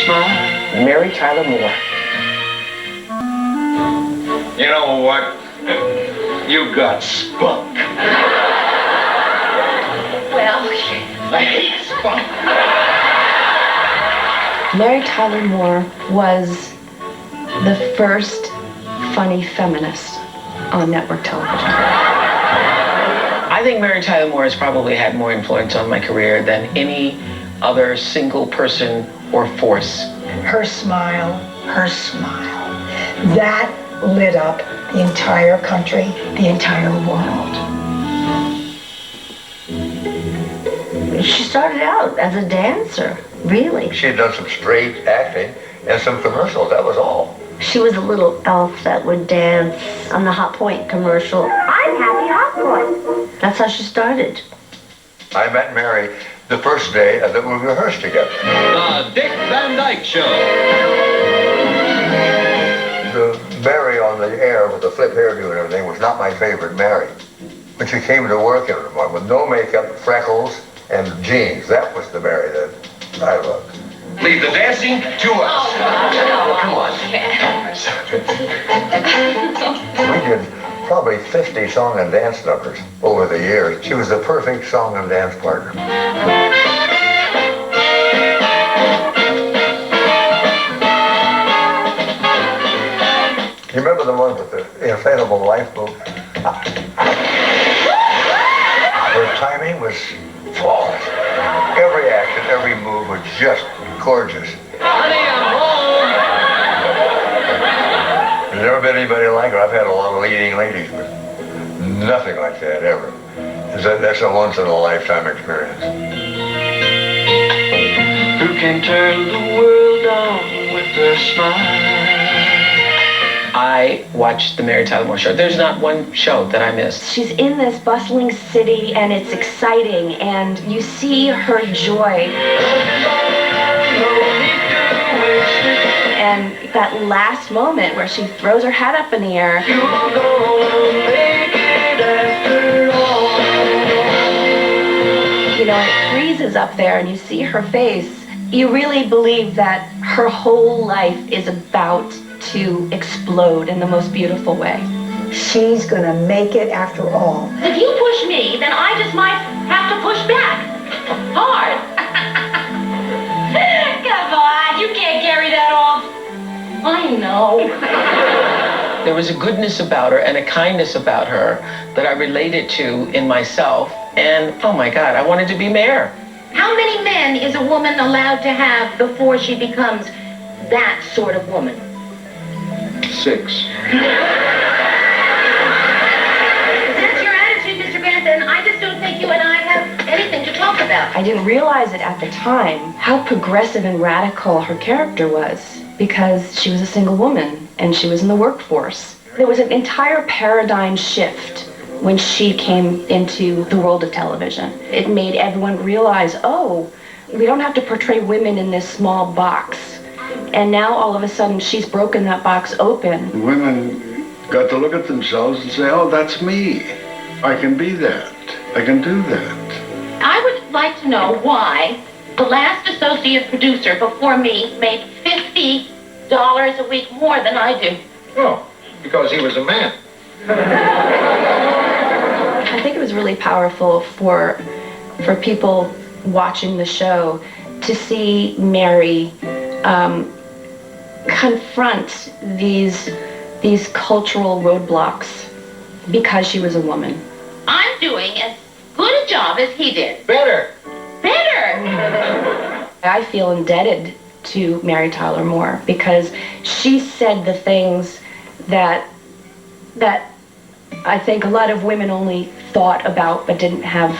smile. Mary Tyler Moore. You know what? You got spunk. Well, I hate spunk. Mary Tyler Moore was the first funny feminist on network television. I think Mary Tyler Moore has probably had more influence on my career than any other single person or force. Her smile, that lit up the entire country, the entire world. she started out as a dancer, really. She had done some straight acting and some commercials, that was all. She was a little elf that would dance on the Hot Point commercial. I'm Happy Hot Point. That's how she started. I met Mary the first day that we rehearsed together. The Dick Van Dyke Show. The Mary on the air with the flip hairdo and everything was not my favorite Mary. When she came to work in Memoriam with no makeup, freckles, and jeans, that was the Mary that I loved. Leave the dancing to us. Come on. We did probably 50 song and dance numbers over the years. She was the perfect song and dance partner. You remember the one with the inflatable lifeboat? Her timing was flawless. Every action, every move was just gorgeous. Honey, I'm home. There's never been anybody like her. I've had a lot of leading ladies, but nothing like that ever. That's a once-in-a-lifetime experience. Who can turn the world on with a smile? I watched the Mary Tyler Moore Show. There's not one show that I missed. She's in this bustling city and it's exciting and you see her joy. And that last moment where she throws her hat up in the air. You're gonna make it after all. You know, it freezes up there and you see her face. You really believe that her whole life is about to explode in the most beautiful way. She's gonna make it after all. If you push me, then I just might have to push back. Hard. Come on, you can't carry that off. I know. There was a goodness about her and a kindness about her that I related to in myself. And, oh my God, I wanted to be mayor. How many men is a woman allowed to have before she becomes that sort of woman? 6. That's your attitude, Mr. Grant, then I just don't think you and I have anything to talk about. I didn't realize it at the time how progressive and radical her character was because she was a single woman and she was in the workforce. There was an entire paradigm shift when she came into the world of television. It made everyone realize, oh, we don't have to portray women in this small box. And now all of a sudden she's broken that box open. Women got to look at themselves and say, oh, that's me. I can be that. I can do that. I would like to know why the last associate producer before me made $50 a week more than I do. Oh, because he was a man. I think it was really powerful for people watching the show to see Mary confront these cultural roadblocks because she was a woman. I'm doing as good a job as he did. Better. I feel indebted to Mary Tyler Moore because she said the things that I think a lot of women only thought about but didn't have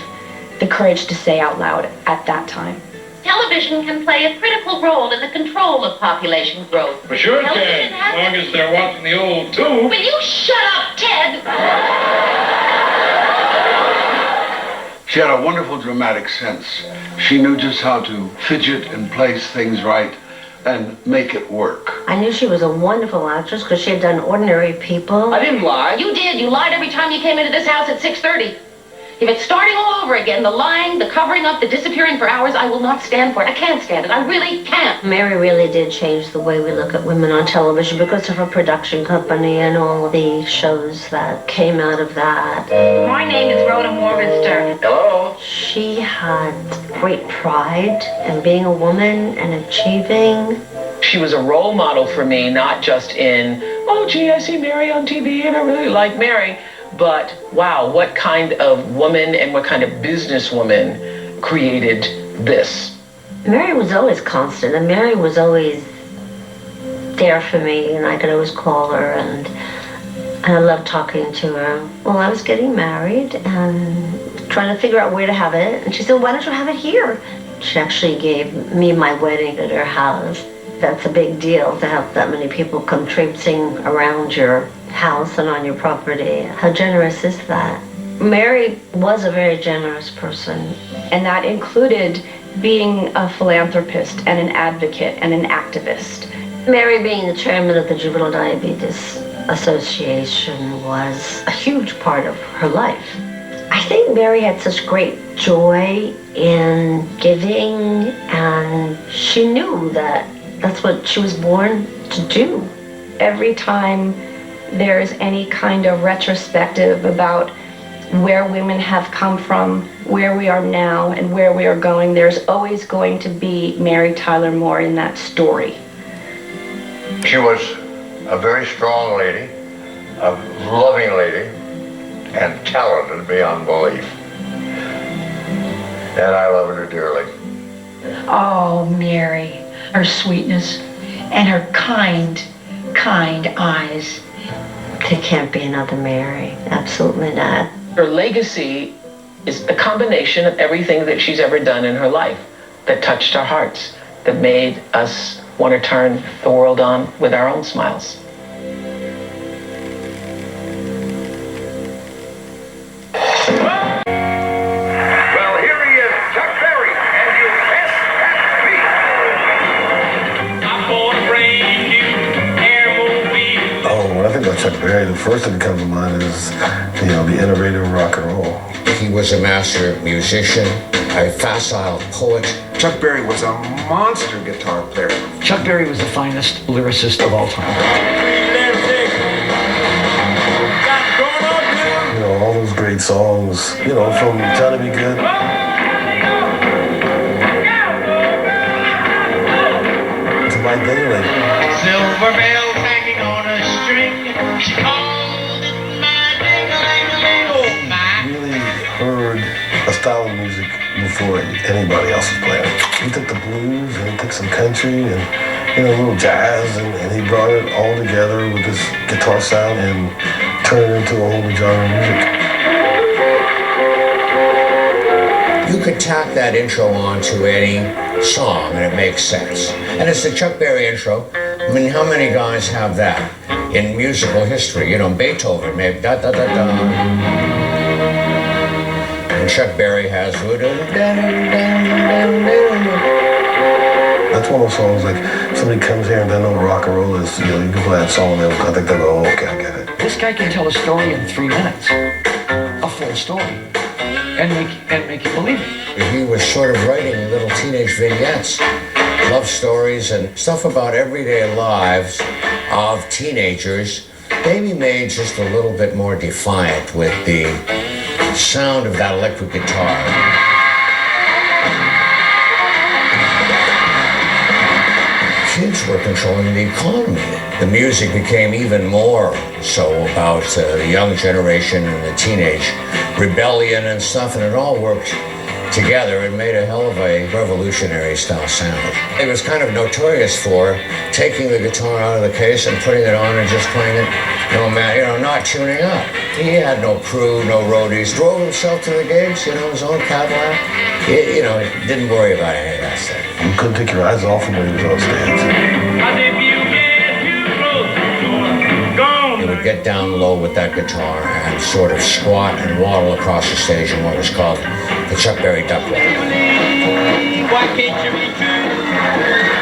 the courage to say out loud at that time. Television can play a critical role in the control of population growth. For sure it Television can, has as long as they're watching the old tube. Will you shut up, Ted? She had a wonderful dramatic sense. She knew just how to fidget and place things right and make it work. I knew she was a wonderful actress because she had done Ordinary People. I didn't lie. You did. You lied every time you came into this house at 6:30. If it's starting all over again, the lying, the covering up, the disappearing for hours, I will not stand for it. I can't stand it. I really can't. Mary really did change the way we look at women on television because of her production company and all the shows that came out of that. My name is Rhoda Morgenstern. Hello? She had great pride in being a woman and achieving. She was a role model for me, not just in, oh, gee, I see Mary on TV and I really like Mary, but wow, what kind of woman and what kind of businesswoman created this? Mary was always constant, and Mary was always there for me, and I could always call her, and I loved talking to her. Well, I was getting married and trying to figure out where to have it, and she said, why don't you have it here? She actually gave me my wedding at her house. That's a big deal to have that many people come traipsing around your house and on your property. How generous is that? Mary was a very generous person. And that included being a philanthropist and an advocate and an activist. Mary being the chairman of the Juvenile Diabetes Association was a huge part of her life. I think Mary had such great joy in giving, and she knew that that's what she was born to do. Every time there's any kind of retrospective about where women have come from, where we are now, and where we are going, there's always going to be Mary Tyler Moore in that story. She was a very strong lady, a loving lady, and talented beyond belief. And I loved her dearly. Oh, Mary, her sweetness and her kind eyes. There can't be another Mary. Absolutely not. Her legacy is a combination of everything that she's ever done in her life that touched our hearts, that made us want to turn the world on with our own smiles. Well, here he is, Chuck Berry, and you best catch me. I'm gonna bring you airmobile. Oh, when I think about Chuck Berry, the first thing that comes to mind is, the innovative rock and roll. He was a master musician, a facile poet. Chuck Berry was a monster guitar player. Chuck Berry was the finest lyricist of all time. All those great songs, from Trying to Be Good. To My Daily. Silver bells hanging on a string. She called it my ding-a-ling-a-ling. Oh, my. Really heard a style of music before anybody else was playing it. He took the blues and he took some country and a little jazz and he brought it all together with this guitar sound and turned it into a whole new genre of music. You could tack that intro onto any song and it makes sense. And it's the Chuck Berry intro. I mean, how many guys have that in musical history? Beethoven, maybe da-da-da-da. And Chuck Berry has... That's one of those songs, like, somebody comes here and doesn't know what rock and roll is, you can play that song and I think they'll go, oh, okay, I get it. This guy can tell a story in 3 minutes, a full story, and make you believe it. He was sort of writing little teenage vignettes, love stories and stuff about everyday lives of teenagers, maybe made just a little bit more defiant with the sound of that electric guitar. Kids were controlling the economy. The music became even more so about the young generation and the teenage rebellion and stuff, and it all worked together and made a hell of a revolutionary style sound. It was kind of notorious for taking the guitar out of the case and putting it on and just playing it, not tuning up. He had no crew, no roadies, drove himself to the gigs, his own Cadillac. He didn't worry about any of that stuff. You couldn't take your eyes off him when he was on stage. He would get down low with that guitar and sort of squat and waddle across the stage in what was called the Chuck Berry duck walk.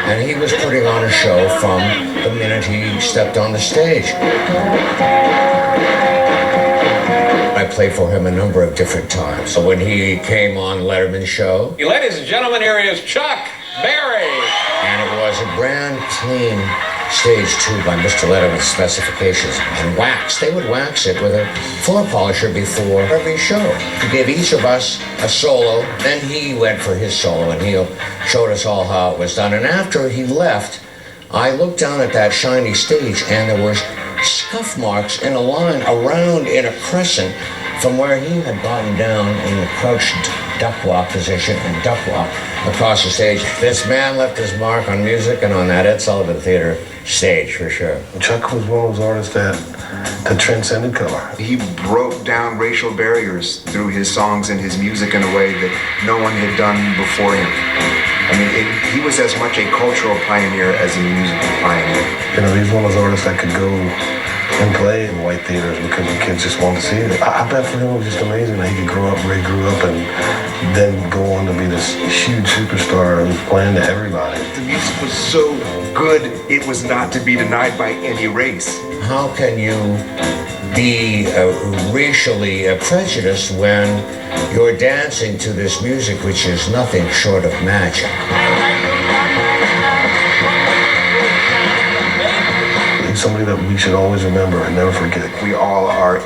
And he was putting on a show from the minute he stepped on the stage. I I played for him a number of different times. When he came on Letterman's show. Ladies and gentlemen, here is Chuck Berry. And it was a brand clean stage too by Mr. Letterman's specifications. And wax, they would wax it with a floor polisher before every show. He gave each of us a solo, then he went for his solo and he showed us all how it was done. And after he left, I looked down at that shiny stage and there was scuff marks in a line around in a crescent from where he had gotten down in the crouched duck walk position and duck walk across the stage. This man left his mark on music and on that Ed Sullivan Theater stage for sure. Chuck was one of those artists that transcended color. He broke down racial barriers through his songs and his music in a way that no one had done before him. I mean, he was as much a cultural pioneer as a musical pioneer. You know, he's one of those artists that could go and play in white theaters because the kids just wanted to see it. I bet for him it was just amazing that he could grow up where he grew up and then go on to be this huge superstar and playing to everybody. The music was so good, it was not to be denied by any race. How can you be racially prejudiced when you're dancing to this music which is nothing short of magic? He's somebody that we should always remember and never forget. We all are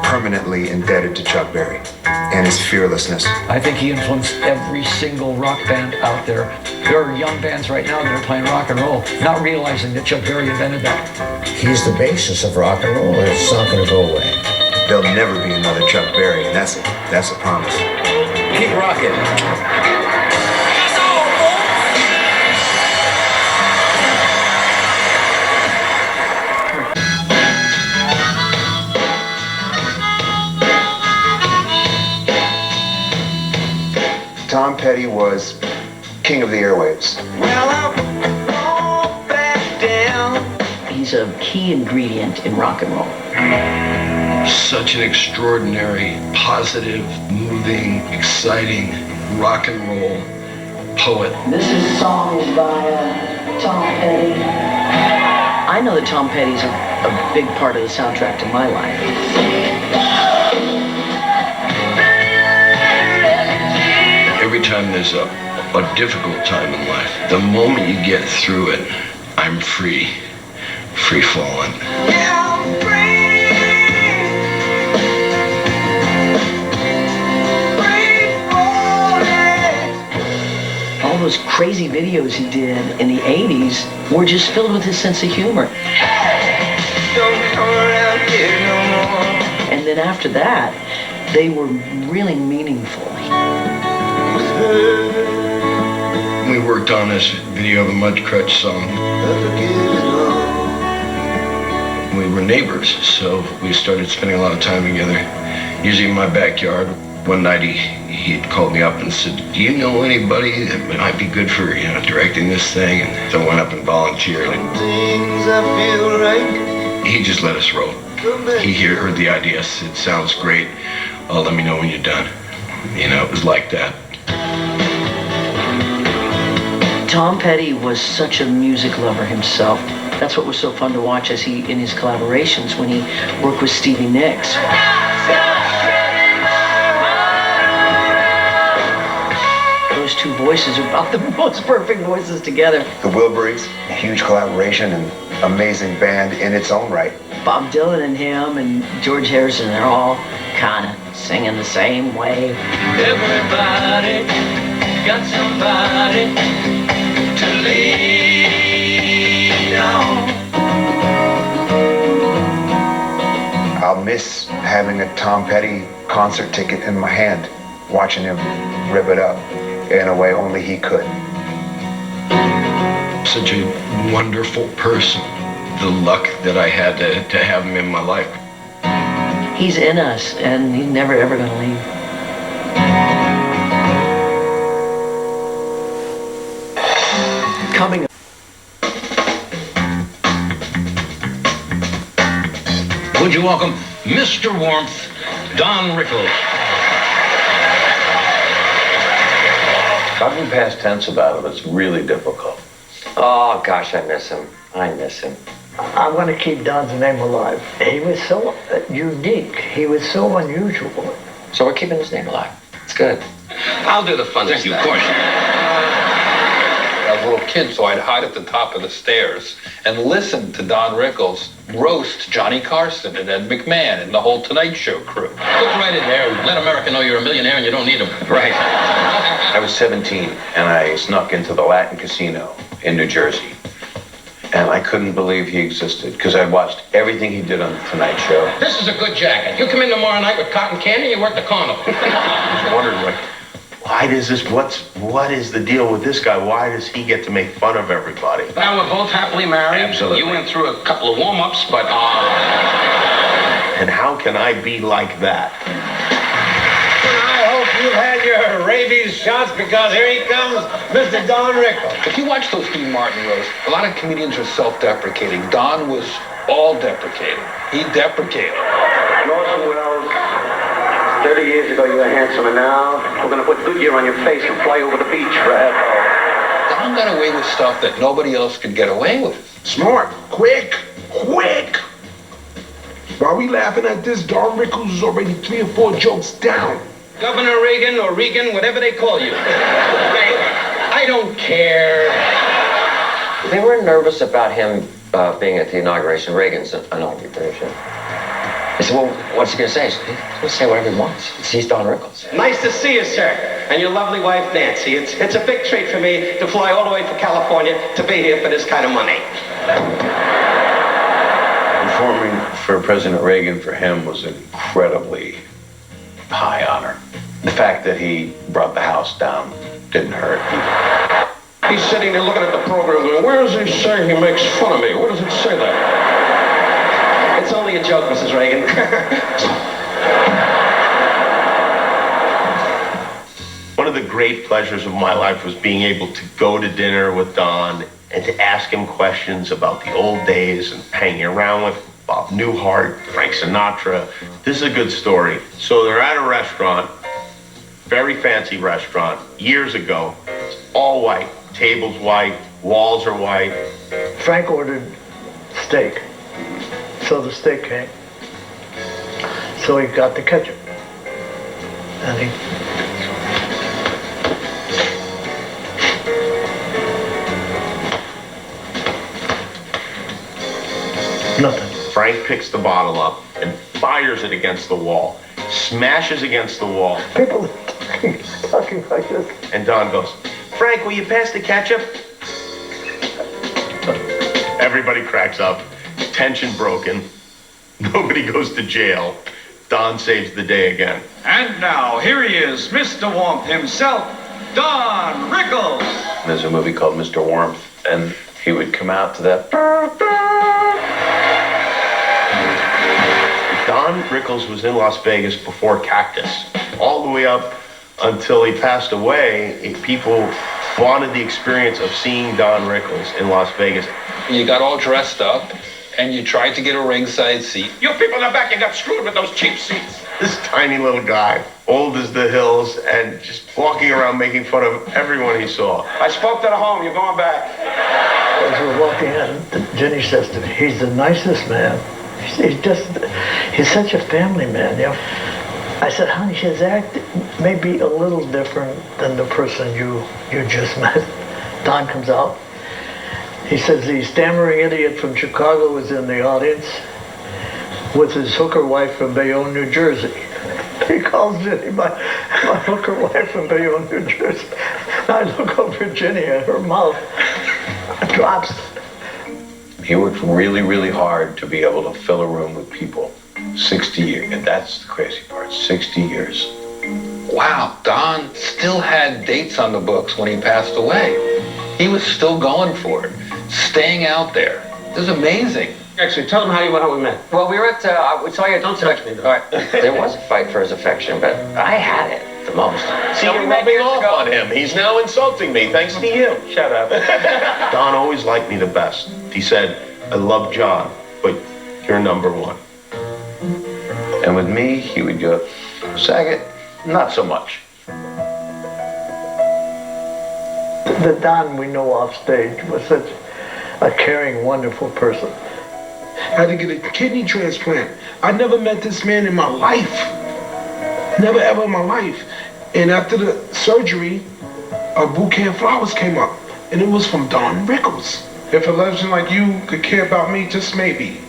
permanently indebted to Chuck Berry and his fearlessness. I think he influenced every single rock band out there. There are young bands right now that are playing rock and roll, not realizing that Chuck Berry invented that. He's the basis of rock and roll, and it's not going to go away. There'll never be another Chuck Berry, and that's a promise. Keep rocking. Tom Petty was king of the airwaves. He's a key ingredient in rock and roll. Such an extraordinary, positive, moving, exciting rock and roll poet. This is songs by Tom Petty. I know that Tom Petty's a big part of the soundtrack to my life. Every time there's a difficult time in life, the moment you get through it, I'm free falling. All those crazy videos he did in the 80s were just filled with his sense of humor. And then after that, they were really meaningful. We worked on this video of a Mudcrutch song. We were neighbors, so we started spending a lot of time together, usually in my backyard. One night he had called me up and said, "Do you know anybody that might be good for, directing this thing?" And so I went up and volunteered. He just let us roll. He heard the idea, said, "Sounds great. Let me know when you're done." It was like that. Tom Petty was such a music lover himself. That's what was so fun to watch as in his collaborations when he worked with Stevie Nicks. Those two voices are about the most perfect voices together. The Wilburys, a huge collaboration and amazing band in its own right. Bob Dylan and him and George Harrison, they're all kind of singing the same way. Everybody got somebody to lean on. I'll miss having a Tom Petty concert ticket in my hand, watching him rip it up in a way only he could. Such a wonderful person. The luck that I had to have him in my life. He's in us, and he's never, ever going to leave. Coming up. Would you welcome Mr. Warmth, Don Rickles. Talking past tense about him is really difficult. Oh, gosh, I miss him. I want to keep Don's name alive. He was so unique. He was so unusual. So we're keeping his name alive. It's good. I'll do the fun stuff. Of course. I was a little kid, so I'd hide at the top of the stairs and listen to Don Rickles roast Johnny Carson and Ed McMahon and the whole Tonight Show crew. Look right in there. Let America know you're a millionaire and you don't need them. Right. I was 17 and I snuck into the Latin Casino in New Jersey. And I couldn't believe he existed because I'd watched everything he did on the Tonight Show. This is a good jacket. You come in tomorrow night with cotton candy, you work the carnival. I was wondering, like, why does this, what is the deal with this guy? Why does he get to make fun of everybody? Now we're both happily married. Absolutely. You went through a couple of warm-ups, but And how can I be like that? I hope you've had your rabies shots because here he comes, Mr. Don Rickles. if you watch those Dean Martin roasts, a lot of comedians are self-deprecating. Don was all deprecating. He deprecated. Orson Welles, 30 years ago you were handsome, and now we're going to put Goodyear on your face and fly over the beach forever. Don got away with stuff that nobody else could get away with. Smart, quick. While we laughing at this, Don Rickles is already 3 or 4 jokes down. Governor Reagan or Regan, whatever they call you. I don't care. They were nervous about him being at the inauguration, Reagan's inauguration. They said, well, what's he going to say? He's going to say whatever he wants. He's Don Rickles. Nice to see you, sir. And your lovely wife, Nancy. It's a big treat for me to fly all the way from California to be here for this kind of money. Performing for President Reagan for him was an incredibly high honor. The fact that he brought the house down didn't hurt either. He's sitting there looking at the program going, where does he say he makes fun of me? Where does it say that? It's only a joke, Mrs. Reagan. One of the great pleasures of my life was being able to go to dinner with Don and to ask him questions about the old days and hanging around with Bob Newhart, Frank Sinatra. This is a good story. So they're at a restaurant, very fancy restaurant, years ago. It's all white, tables white, walls are white. Frank ordered steak, so the steak came. So he got the ketchup, and he nothing. Frank picks the bottle up and fires it against the wall, smashes against the wall. People are talking like this. And Don goes, Frank, will you pass the ketchup? Everybody cracks up. Tension broken. Nobody goes to jail. Don saves the day again. And now, here he is, Mr. Warmth himself, Don Rickles. There's a movie called Mr. Warmth, and he would come out to that. Don Rickles was in Las Vegas before Cactus. All the way up until he passed away, people wanted the experience of seeing Don Rickles in Las Vegas. You got all dressed up, and you tried to get a ringside seat. You people in the back, you got screwed with those cheap seats. This tiny little guy, old as the hills, and just walking around making fun of everyone he saw. I spoke to the home. You're going back. As we're walking in, Jenny says to me, he's the nicest man. He's such a family man, you know. I said, honey, his act may be a little different than the person you just met. Don comes out. He says the stammering idiot from Chicago is in the audience with his hooker wife from Bayonne, New Jersey. He calls Jenny my hooker wife from Bayonne, New Jersey. I look over at Jenny and her mouth drops. He worked really, really hard to be able to fill a room with people. 60 years, and that's the crazy part, 60 years. Wow, Don still had dates on the books when he passed away. He was still going for it, staying out there. It was amazing. Actually, tell them how we met. Well, we were at, we saw you, don't touch me. All right. There was a fight for his affection, but I had it the most. See, you're rubbing off on him. He's now insulting me, thanks to you. Shut up. Don always liked me the best. He said, I love John, but you're number one. And with me, he would go, Saget, not so much. The Don we know off stage was such a caring, wonderful person. Had to get a kidney transplant. I never met this man in my life. Never ever in my life. And after the surgery, a bouquet of flowers came up. And it was from Don Rickles. If a legend like you could care about me, just maybe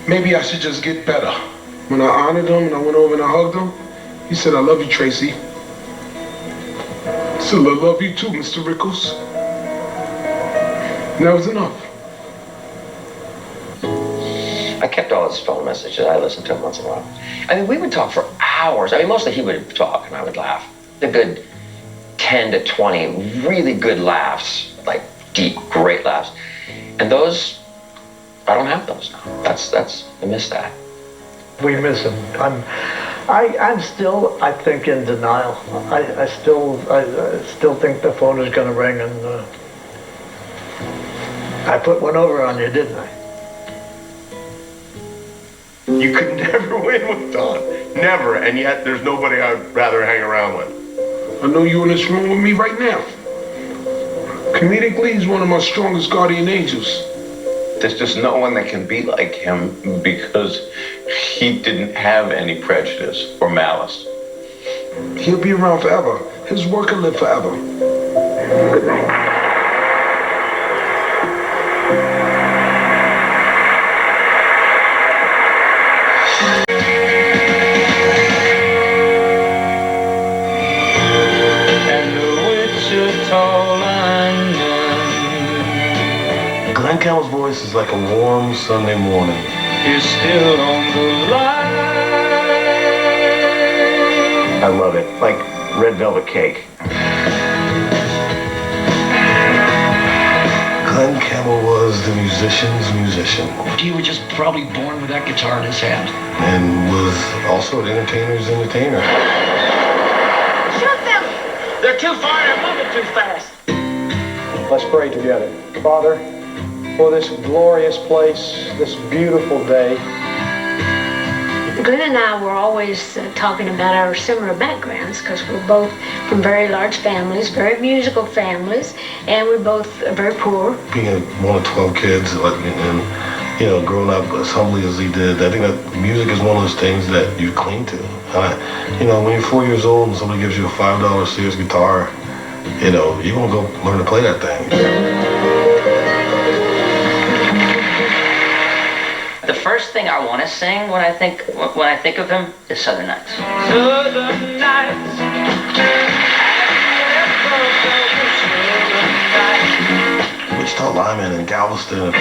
I should just get better. When I honored him and I went over and I hugged him, he said, I love you, Tracy. I said, I love you too, Mr. Rickles. And that was enough. I kept all his phone messages. I listened to him once in a while. I mean, we would talk for hours. I mean, mostly he would talk and I would laugh. A good 10 to 20 really good laughs, like deep, great laughs. And those, I don't have those now. I miss that. We miss him. I'm still, I think, in denial. I still think the phone is going to ring, and I put one over on you, didn't I? You could never win with Don. Never. And yet there's nobody I'd rather hang around with. I know you're in this room with me right now. Comedically, he's one of my strongest guardian angels. There's just no one that can be like him because he didn't have any prejudice or malice. He'll be around forever. His work will live forever. Good night. Glen Campbell's voice is like a warm Sunday morning. You're still on the line. I love it. Like red velvet cake. Glen Campbell was the musician's musician. He was just probably born with that guitar in his hand. And was also an entertainer's entertainer. Shoot them! They're too far, they're moving too fast. Let's pray together. Father, for this glorious place, this beautiful day. Glenn and I were always talking about our similar backgrounds because we're both from very large families, very musical families, and we're both very poor. Being one of 12 kids and growing up as humbly as he did, I think that music is one of those things that you cling to. When you're 4 years old and somebody gives you a $5 Sears guitar, you're going to go learn to play that thing. The first thing I want to sing when I think of him is Southern Nights. Southern Nights. Wichita Lyman and Galveston.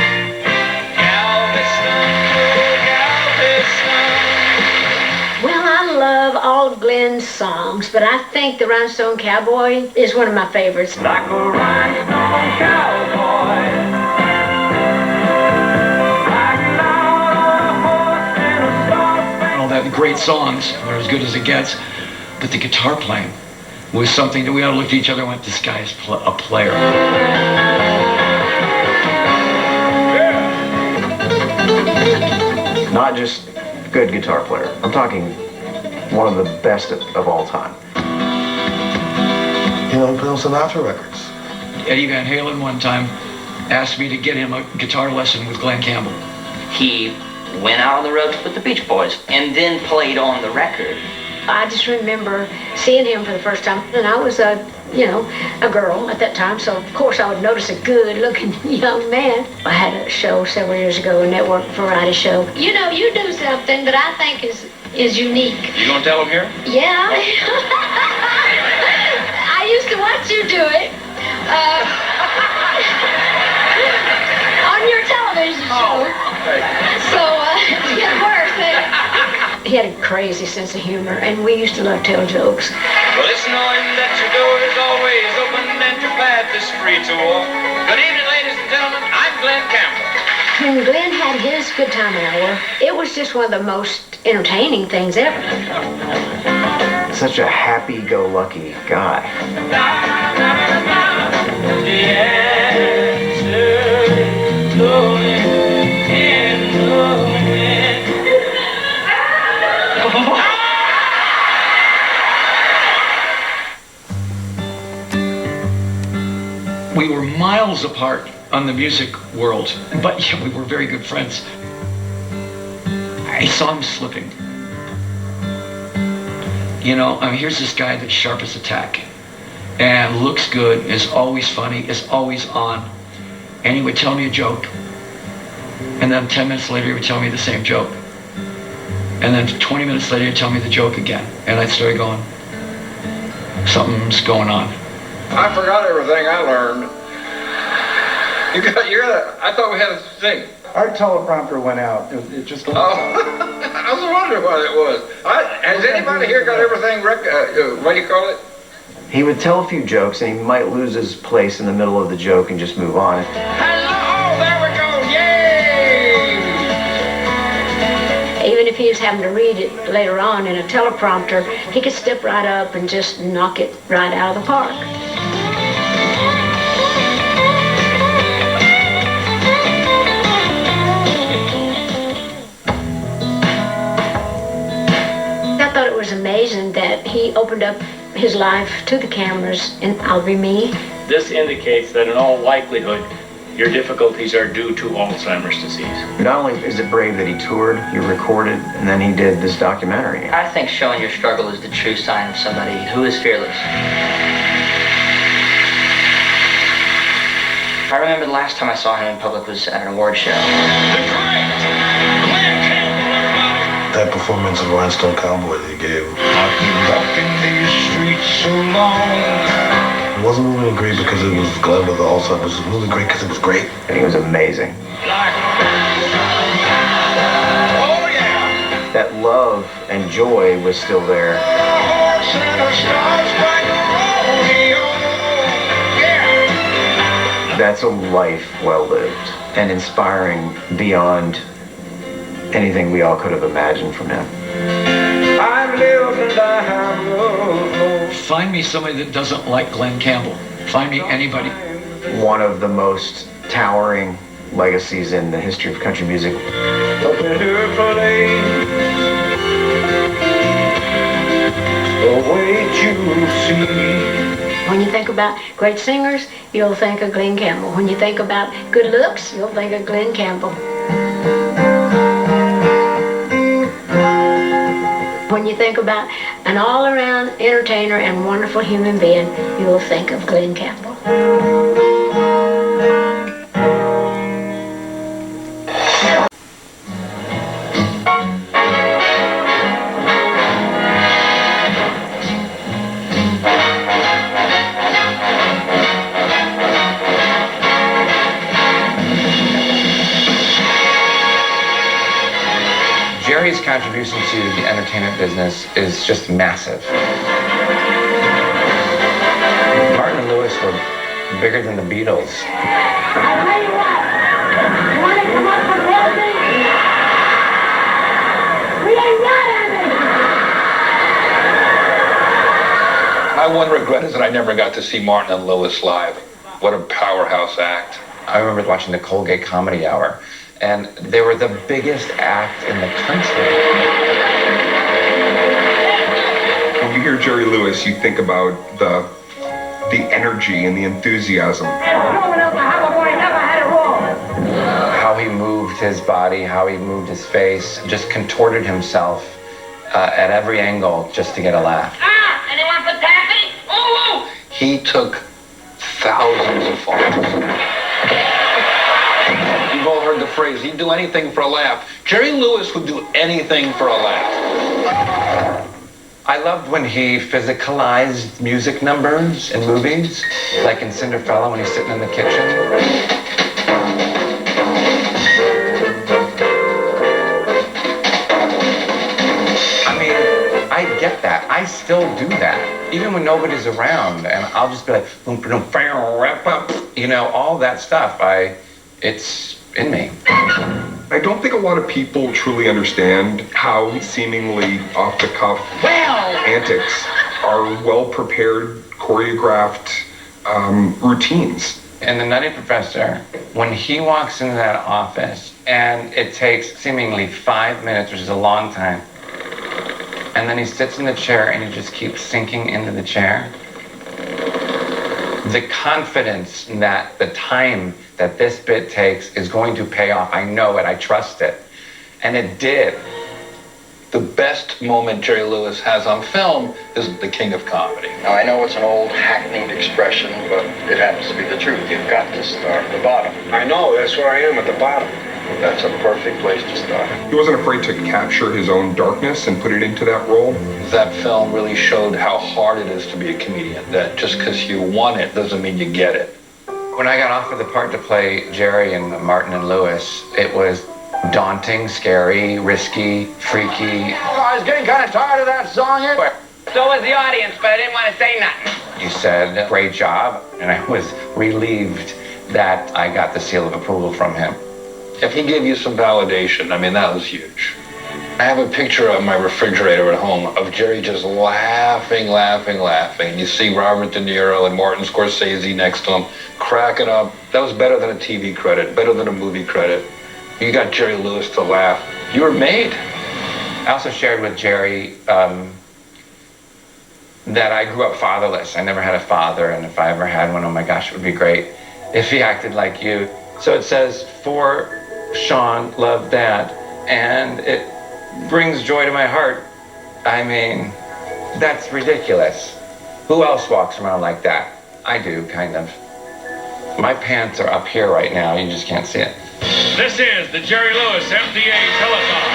Well, I love all of Glenn's songs, but I think The Rhinestone Cowboy is one of my favorites. Like a rhinestone cowboy. That great songs, they're as good as it gets, but the guitar playing was something that we all looked at each other and went, this guy is a player. Not just good guitar player. I'm talking one of the best of all time. He played on Sinatra records. Eddie Van Halen one time asked me to get him a guitar lesson with Glen Campbell. He went out on the road with the Beach Boys and then played on the record. I just remember seeing him for the first time, and I was a girl at that time, so of course I would notice a good-looking young man. I had a show several years ago, a network variety show. You do something that I think is unique. You gonna tell him here? Yeah. I used to watch you do it. On your television show. So, to get worse. He had a crazy sense of humor, and we used to love tell jokes. Well, it's knowing that your door is always open and your path is free to walk. Good evening, ladies and gentlemen. I'm Glen Campbell. When Glenn had his good time hour, it was just one of the most entertaining things ever. Such a happy-go-lucky guy. We were miles apart on the music world, but yeah, we were very good friends. he saw him slipping. You know, I mean, here's this guy that's sharp as a tack and looks good, is always funny, is always on. And he would tell me a joke. And then 10 minutes later, he would tell me the same joke. And then 20 minutes later, he'd tell me the joke again. And I'd start going, something's going on. I forgot everything I learned. I thought we had a thing. Our teleprompter went out. It just went out. I was wondering what it was. Has anybody here got everything, what do you call it? He would tell a few jokes and he might lose his place in the middle of the joke and just move on. Hello, there we go, yay! Even if he was having to read it later on in a teleprompter, he could step right up and just knock it right out of the park. I thought it was amazing that he opened up his life to the cameras in I'll Be Me. This indicates that in all likelihood, your difficulties are due to Alzheimer's disease. Not only is it brave that he toured, he recorded, and then he did this documentary. I think showing your struggle is the true sign of somebody who is fearless. I remember the last time I saw him in public was at an award show. That performance of Rhinestone Cowboy that he gave. I've been walking these streets so long. It wasn't really great because it was Glenn with Alzheimer's. It was really great because it was great. And he was amazing. Oh yeah! That love and joy was still there. That's a life well lived and inspiring beyond anything we all could have imagined from him. I've lived and I have loved. Find me somebody that doesn't like Glen Campbell. Find me anybody. One of the most towering legacies in the history of country music. When you think about great singers, you'll think of Glen Campbell. When you think about good looks, you'll think of Glen Campbell. When you think about an all-around entertainer and wonderful human being, you will think of Glen Campbell. Jerry's contribution to the entertainment business is just massive. Martin and Lewis were bigger than the Beatles. I'll tell you what, you want to come up for building? We ain't got anything. My one regret is that I never got to see Martin and Lewis live. What a powerhouse act. I remember watching the Colgate Comedy Hour, and they were the biggest act in the country. When you hear Jerry Lewis, you think about the energy and the enthusiasm. How he moved his body, how he moved his face, just contorted himself at every angle just to get a laugh. Anyone for taffy? Ooh! He took thousands of falls. You've all heard the phrase, he'd do anything for a laugh. Jerry Lewis would do anything for a laugh. I loved when he physicalized music numbers in movies, like in Cinderella when he's sitting in the kitchen. I get that. I still do that. Even when nobody's around, and I'll just be like, you know, all that stuff. It's in me. I don't think a lot of people truly understand how seemingly off-the-cuff antics are well-prepared, choreographed routines. And the Nutty Professor, when he walks into that office, and it takes seemingly 5 minutes, which is a long time, and then he sits in the chair and he just keeps sinking into the chair. The confidence that the time that this bit takes is going to pay off. I know it, I trust it. And it did. the best moment Jerry Lewis has on film is the king of comedy. Now, I know it's an old hackneyed expression, but it happens to be the truth. You've got to start at the bottom. I know, that's where I am, at the bottom. That's a perfect place to start. He wasn't afraid to capture his own darkness and put it into that role. That film really showed how hard it is to be a comedian, that just because you want it doesn't mean you get it. When I got offered the part to play Jerry in Martin and Lewis, it was daunting, scary, risky, freaky. I was getting kind of tired of that song anyway. So was the audience, but I didn't want to say nothing. You said, great job, and I was relieved that I got the seal of approval from him. If he gave you some validation, I mean, that was huge. I have a picture on my refrigerator at home of Jerry just laughing. And you see Robert De Niro and Martin Scorsese next to him, cracking up. That was better than a TV credit, better than a movie credit. You got Jerry Lewis to laugh. You were made. I also shared with Jerry that I grew up fatherless. I never had a father, and if I ever had one, oh my gosh, it would be great if he acted like you. So it says, for Sean, love Dad, and it brings joy to my heart. I mean, that's ridiculous. Who else walks around like that? I do, kind of. My pants are up here right now, you just can't see it. This is the Jerry Lewis MTA Telethon.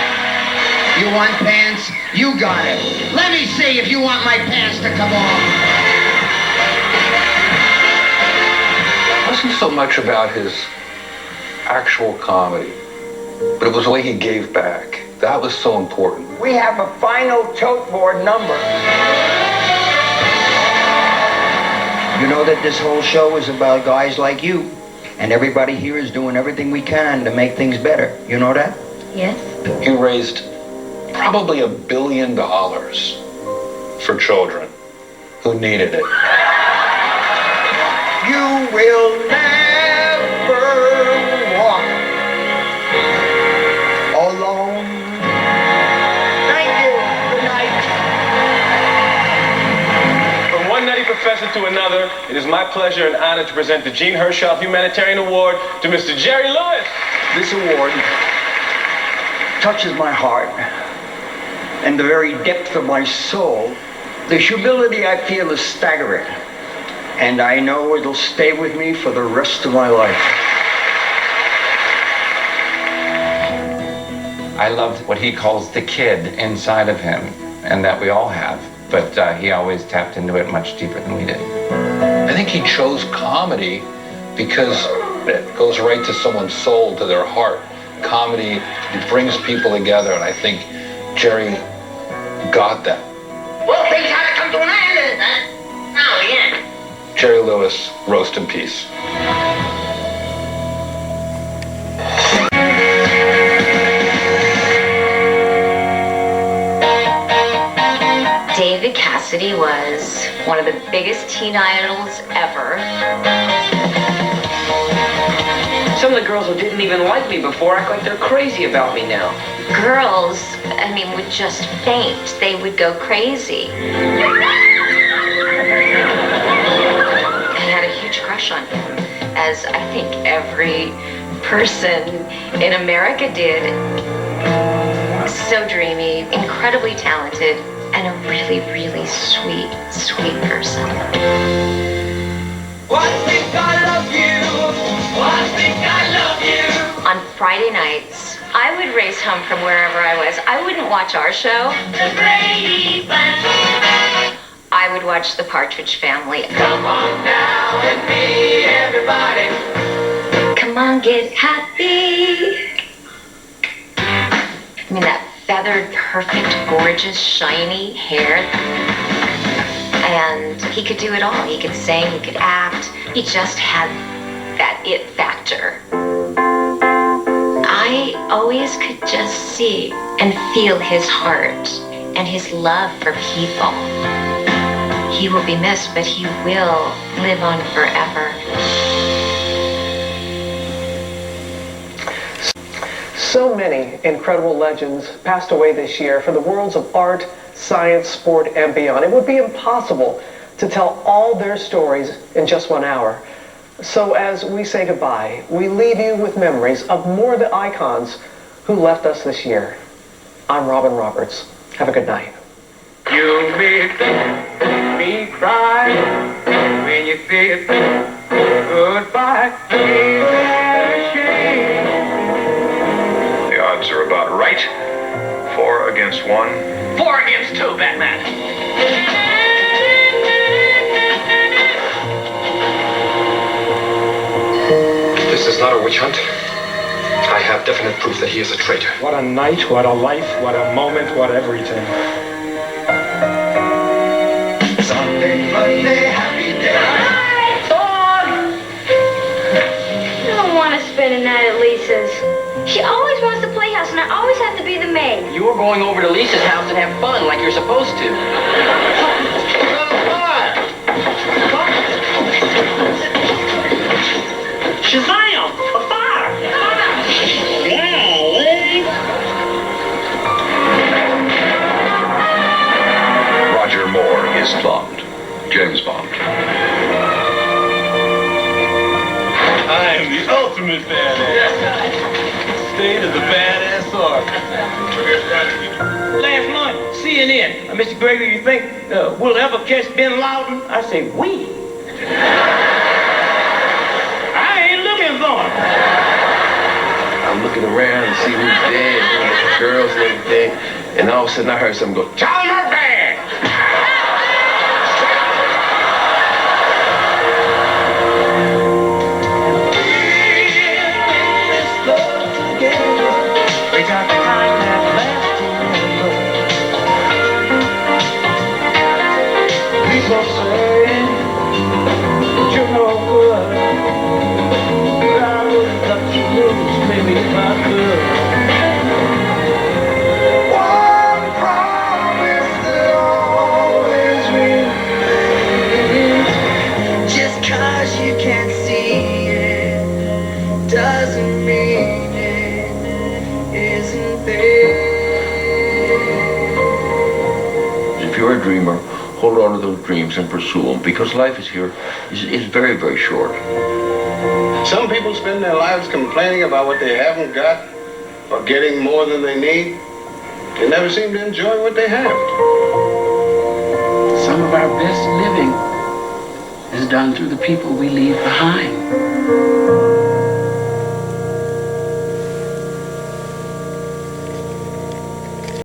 You want pants? You got it. Let me see if you want my pants to come off. It wasn't so much about his actual comedy, but it was the way he gave back. That was so important. We have a final tote board number. You know that this whole show is about guys like you, and everybody here is doing everything we can to make things better. You know that? Yes. He raised probably $1 billion for children who needed it. You will never walk alone. Thank you. Good night. From one nutty professor to another, it is my pleasure and honor to present the Gene Herschel Humanitarian Award to Mr. Jerry Lewis. This award touches my heart and the very depth of my soul. The humility I feel is staggering, and I know it'll stay with me for the rest of my life. I loved what he calls the kid inside of him, and that we all have, but he always tapped into it much deeper than we did. I think he chose comedy because it goes right to someone's soul, to their heart. Comedy, it brings people together, and I think Jerry got that. Well, things had to come to an end, now the end. Jerry Lewis, rest in peace. David Cassidy was one of the biggest teen idols ever. Some of the girls who didn't even like me before act like they're crazy about me now. Girls, I mean, would just faint. They would go crazy. I had a huge crush on him, as I think every person in America did. So dreamy, incredibly talented, and a really, really sweet, sweet person. Why think I love you? Why think I love you? On Friday nights, I would race home from wherever I was. I wouldn't watch our show. The Brady Bunch. I would watch The Partridge Family. Come on now and me, everybody. Come on, get happy. I mean, that feathered, perfect, gorgeous, shiny hair. And he could do it all. He could sing, he could act. He just had that it factor. I always could just see and feel his heart and his love for people. He will be missed, but he will live on forever. So many incredible legends passed away this year from the worlds of art, science, sport, and beyond. It would be impossible to tell all their stories in just 1 hour. So as we say goodbye, we leave you with memories of more of the icons who left us this year. I'm Robin Roberts. Have a good night. You make me cry when you say goodbye. Ain't that a shame? The odds are about right. 4 against 1. 4 against 2, Batman. This is not a witch hunt. I have definite proof that he is a traitor. What a night, what a life, what a moment, what everything. Sunday, Monday, happy day. I don't want to spend a night at Lisa's. She always wants to play house, and I always have to be the maid. You were going over to Lisa's house and have fun like you're supposed to. Shazam! A fire! Roger Moore is Bond. James Bond. I am the ultimate badass. State of the badass art. Last night, CNN, Mr. Gregory, you think we'll ever catch Bin Laden? I say, we. I ain't looking for him. I'm looking around to see who's dead, the girls and everything, and all of a sudden I heard something go, Charlie Murphy! We got the kind that lasts forever. People say you're no good, but I would love to lose, maybe if I could. One promise that always remains. Just 'cause you can't see it doesn't mean If you're a dreamer, hold on to those dreams and pursue them, because life is very, very short. Some people spend their lives complaining about what they haven't got or getting more than they need. They never seem to enjoy what they have. Some of our best living is done through the people we leave behind.